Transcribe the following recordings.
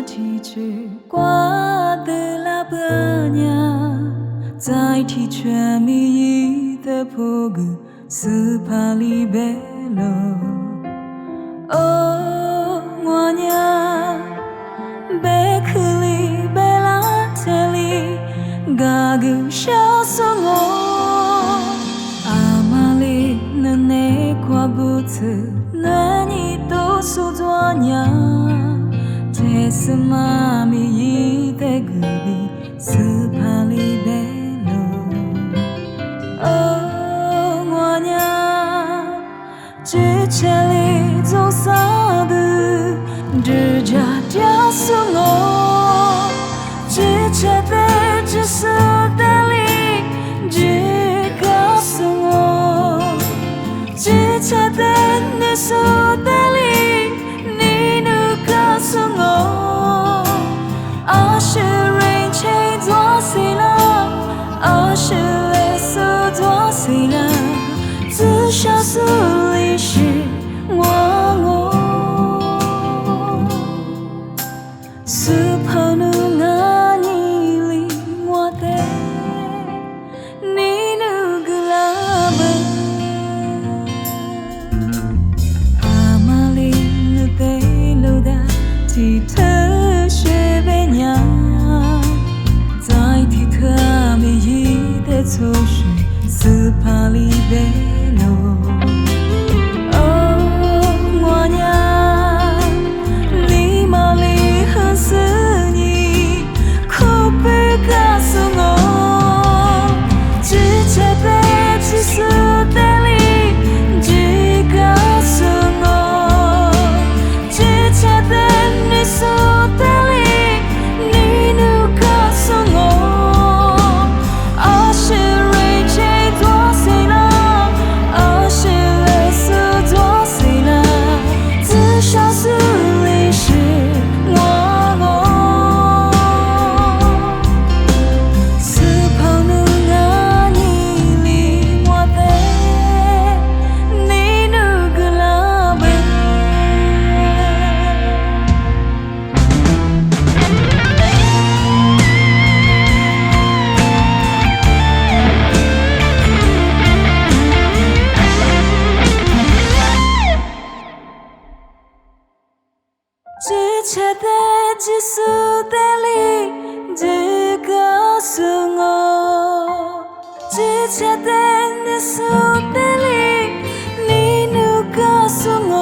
提起挂的拉布娘，在提全米伊的破个斯帕里贝罗。哦，我娘，贝克里贝拉特里，嘎个小松我，阿玛里那内夸不子，那你都苏做娘。这是妈咪伊的隔壁斯帕里贝罗。哦，我娘，之前里走啥的，只家家是我，之前的只是的里，只告诉我，之前的你说的里，你能告诉我，二十人情做谁了？二十来岁做谁了？自小树里是我，是跑路那你里我的，你那个拉布，阿玛里那得路的。提特学贝娘，在提特米伊的粗水斯帕里贝罗。哦，我娘，你妈里很思你，可不告诉我，之前的只是的里，只告诉我，之前的。说的里，你能告诉我，二十人情做谁了？二十来岁做谁了？至少是历史我，是跑路那你里我的，你能个拉贝。之前的只是的里，只告诉我，之前的你说的里，你能告诉我，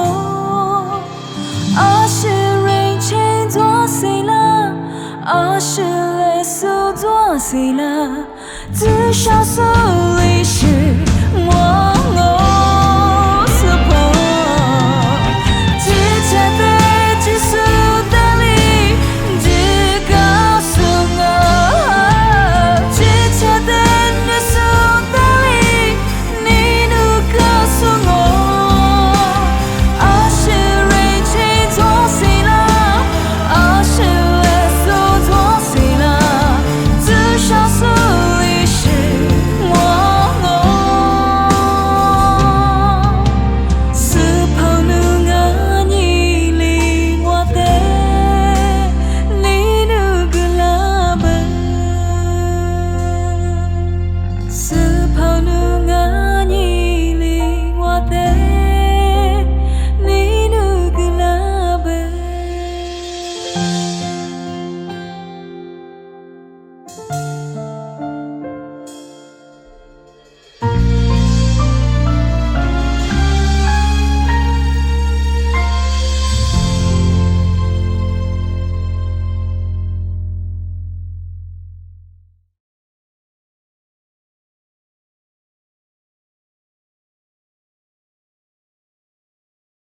二十人情做谁了？二十来岁做谁了？至少是历史我。